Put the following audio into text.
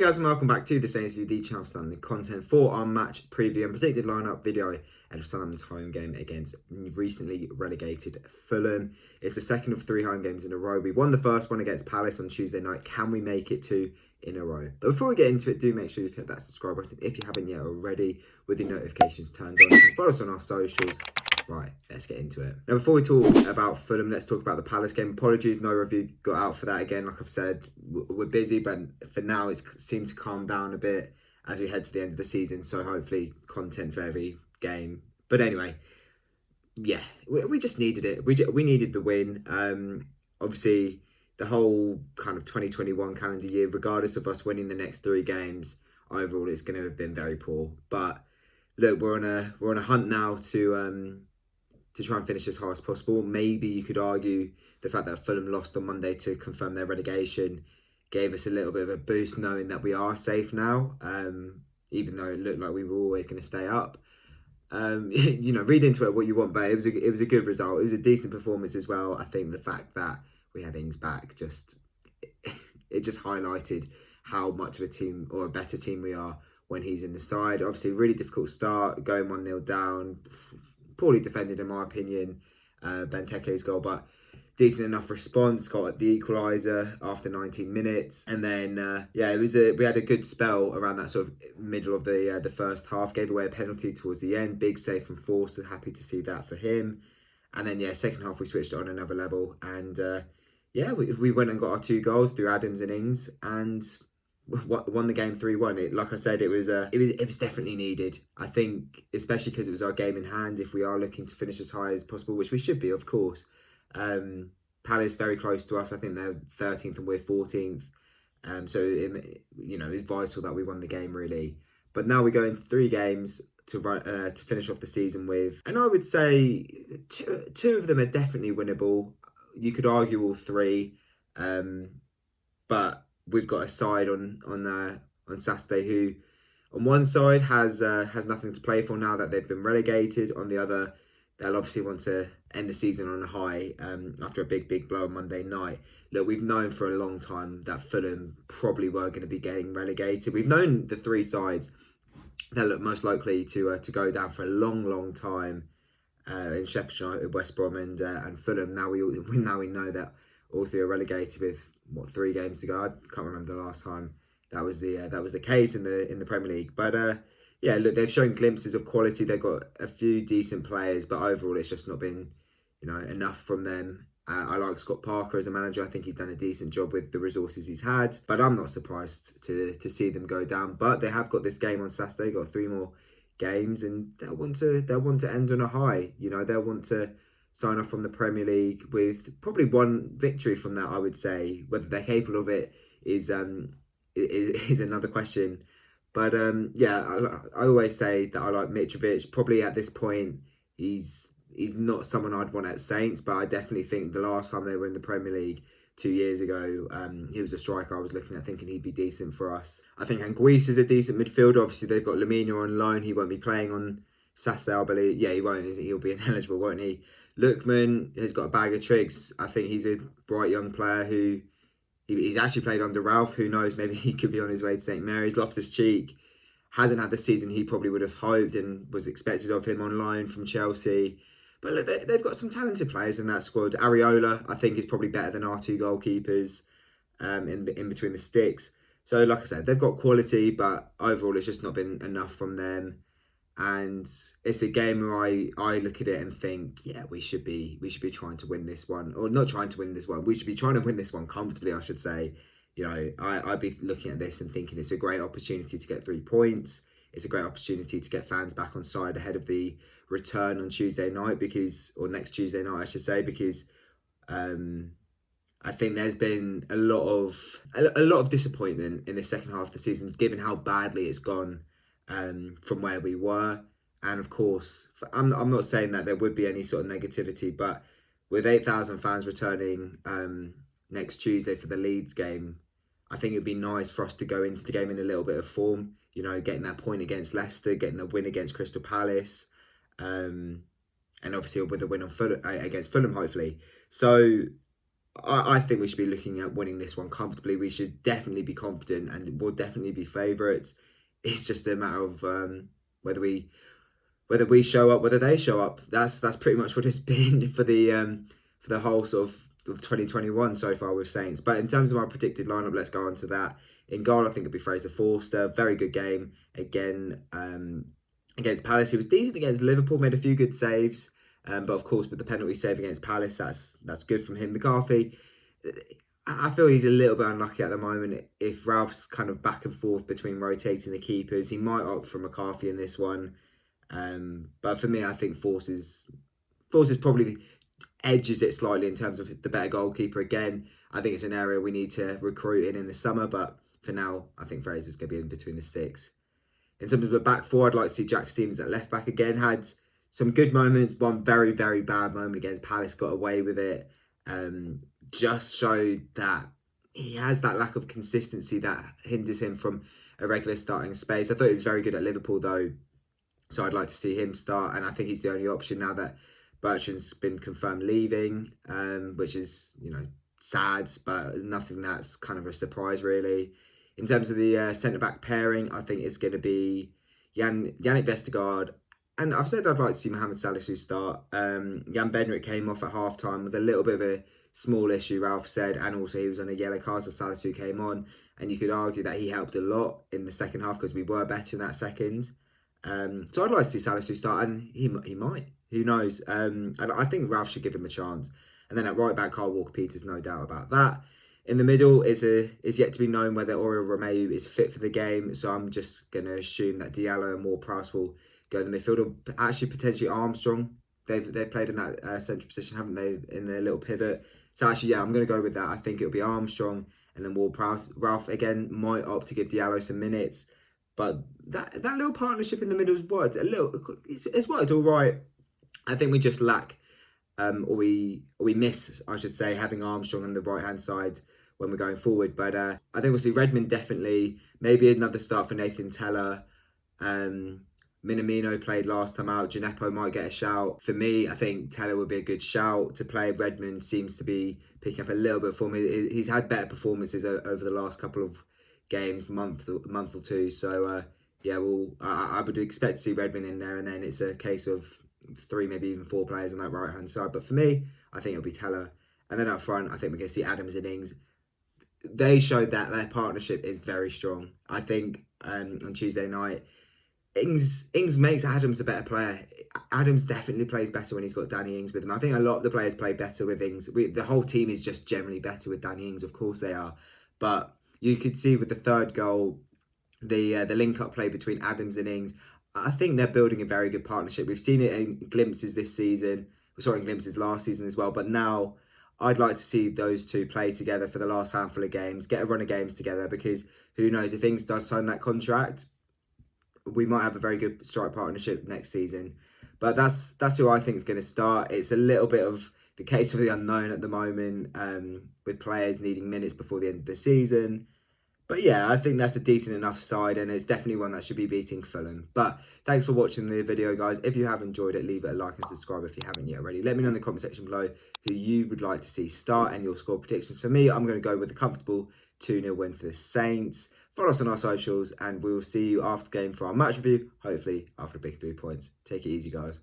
guys and welcome back to the Saints View, the channel standing content for our match preview and predicted lineup video ahead of Southampton's home game against recently relegated Fulham. It's the second of 3 home games in a row. We won the first one against Palace on Tuesday night. Can we make it 2 in a row? But before we get into it, do make sure you've hit that subscribe button if you haven't yet already, with your notifications turned on, and follow us on our socials. Right, let's get into it. Now, before we talk about Fulham, let's talk about the Palace game. Apologies, no review got out for that again. Like I've said, we're busy, but for now, it seems to calm down a bit as we head to the end of the season. So hopefully, content for every game. But anyway, yeah, we just needed it. We needed the win. Obviously, the whole kind of 2021 calendar year, regardless of us winning the next 3 games, overall, it's going to have been very poor. But look, we're on a hunt now to try and finish as high as possible. Maybe you could argue the fact that Fulham lost on Monday to confirm their relegation gave us a little bit of a boost, knowing that we are safe now, even though it looked like we were always going to stay up. Read into it what you want, but it was a good result. It was a decent performance as well. I think the fact that we had Ings back just highlighted how much of a team or a better team we are when he's in the side. Obviously, really difficult start, going 1-0 down. Poorly defended, in my opinion, Benteke's goal, but decent enough response. Got the equaliser after 19 minutes, and then we had a good spell around that sort of middle of the first half. Gave away a penalty towards the end, big save from Forster. Happy to see that for him. And then second half we switched on another level, and we went and got our 2 goals through Adams and Ings, and won the game 3-1. Like I said, it was definitely needed. I think, especially because it was our game in hand. If we are looking to finish as high as possible, which we should be, of course. Palace very close to us. I think they're 13th and we're 14th. So it's vital that we won the game, really. But now we go into 3 games to finish off the season with, and I would say two of them are definitely winnable. You could argue all 3, but we've got a side on Saturday who, on one side, has nothing to play for now that they've been relegated. On the other, they'll obviously want to end the season on a high after a big blow on Monday night. Look, we've known for a long time that Fulham probably were going to be getting relegated. We've known the 3 sides that look most likely to go down for a long time in Sheffield United, West Brom, and Fulham. Now we know that all 3 are relegated with 3 games to go. I can't remember the last time that was the case in the Premier League. But look, they've shown glimpses of quality. They've got a few decent players, but overall it's just not been enough from them. I like Scott Parker as a manager. I think he's done a decent job with the resources he's had, but I'm not surprised to see them go down. But they have got this game on Saturday. They've got 3 more games, and they'll want to end on a high. They'll want to sign off from the Premier League with probably 1 victory from that, I would say. Whether they're capable of it is another question. But I always say that I like Mitrovic. Probably at this point, he's not someone I'd want at Saints, but I definitely think the last time they were in the Premier League 2 years ago, he was a striker I was looking at thinking he'd be decent for us. I think Anguisse is a decent midfielder. Obviously, they've got Lamina on loan. He won't be playing on Saturday, I believe. Yeah, he won't. He'll be ineligible, won't he? Lookman has got a bag of tricks. I think he's a bright young player who he's actually played under Ralph. Who knows? Maybe he could be on his way to St Mary's. Loftus-Cheek hasn't had the season he probably would have hoped and was expected of him on loan from Chelsea. But look, they've got some talented players in that squad. Areola, I think, is probably better than our 2 goalkeepers in between the sticks. So, like I said, they've got quality, but overall, it's just not been enough from them. And it's a game where I look at it and think, we should be trying to win this one, or not trying to win this one. We should be trying to win this one comfortably, I should say. I'd be looking at this and thinking it's a great opportunity to get 3 points. It's a great opportunity to get fans back on side ahead of the return on Tuesday night, or next Tuesday night, I should say, because I think there's been a lot of disappointment in the second half of the season, given how badly it's gone from where we were. And of course, I'm not saying that there would be any sort of negativity, but with 8,000 fans returning next Tuesday for the Leeds game, I think it would be nice for us to go into the game in a little bit of form. Getting that point against Leicester, getting the win against Crystal Palace, and obviously with a win on against Fulham, hopefully. So I think we should be looking at winning this one comfortably. We should definitely be confident and we'll definitely be favourites. It's just a matter of whether we show up, whether they show up. That's pretty much what it's been for the whole sort of 2021 so far with Saints. But in terms of our predicted lineup, let's go on to that. In goal, I think it'll be Fraser Forster. Very good game again against Palace. He was decent against Liverpool, made a few good saves. But of course, with the penalty save against Palace, that's good from him. McCarthy, I feel he's a little bit unlucky at the moment. If Ralph's kind of back and forth between rotating the keepers, he might opt for McCarthy in this one. But for me, I think Force is probably edges it slightly in terms of the better goalkeeper. Again, I think it's an area we need to recruit in the summer. But for now, I think Fraser's going to be in between the sticks. In terms of the back four, I'd like to see Jack Stevens at left back again. Had some good moments, one very, very bad moment against Palace, got away with it. Just showed that he has that lack of consistency that hinders him from a regular starting space. I thought he was very good at Liverpool though, so I'd like to see him start, and I think he's the only option now that Bertrand's been confirmed leaving, which is, sad, but nothing that's kind of a surprise really. In terms of the centre-back pairing, I think it's going to be Yannick Vestergaard. And I've said I'd like to see Mohamed Salisu start. Jan Bednarek came off at half-time with a little bit of a small issue, Ralph said, and also he was on a yellow card, so Salisu came on. And you could argue that he helped a lot in the second half because we were better in that second. So I'd like to see Salisu start, and he might. Who knows? And I think Ralph should give him a chance. And then at right back, Kyle Walker-Peters, no doubt about that. In the middle is yet to be known whether Oriol Romeu is fit for the game. So I'm just going to assume that Diallo and Ward-Prowse will go in the midfield, or actually potentially Armstrong. They've played in that central position, haven't they, in their little pivot. So actually, yeah, I'm going to go with that. I think it'll be Armstrong and then Ward-Prowse. Ralph, again, might opt to give Diallo some minutes. But that little partnership in the middle has worked a little. It's worked all right. I think we just lack, or we miss, I should say, having Armstrong on the right-hand side when we're going forward. But I think we'll see Redmond definitely. Maybe another start for Nathan Teller. Minamino played last time out. Gineppo might get a shout. For me, I think Teller would be a good shout to play. Redmond seems to be picking up a little bit for me. He's had better performances over the last couple of games, month or two. So yeah, I would expect to see Redmond in there, and then it's a case of 3, maybe even 4 players on that right hand side. But for me, I think it'll be Teller, and then up front, I think we're going to see Adams and Ings. They showed that their partnership is very strong. I think on Tuesday night, Ings makes Adams a better player. Adams definitely plays better when he's got Danny Ings with him. I think a lot of the players play better with Ings. The whole team is just generally better with Danny Ings. Of course they are. But you could see with the third goal, the link-up play between Adams and Ings. I think they're building a very good partnership. We've seen it in glimpses this season. We saw it in glimpses last season as well. But now I'd like to see those two play together for the last handful of games, get a run of games together, because who knows, if Ings does sign that contract, we might have a very good strike partnership next season. But that's who I think is going to start. It's a little bit of the case of the unknown at the moment, with players needing minutes before the end of the season. But yeah, I think that's a decent enough side, and it's definitely one that should be beating Fulham. But thanks for watching the video, guys. If you have enjoyed it, leave it a like and subscribe if you haven't yet already. Let me know in the comment section below who you would like to see start and your score predictions. For me, I'm going to go with a comfortable 2-0 win for the Saints. Follow us on our socials, and we will see you after the game for our match review, hopefully after a big 3 points. Take it easy, guys.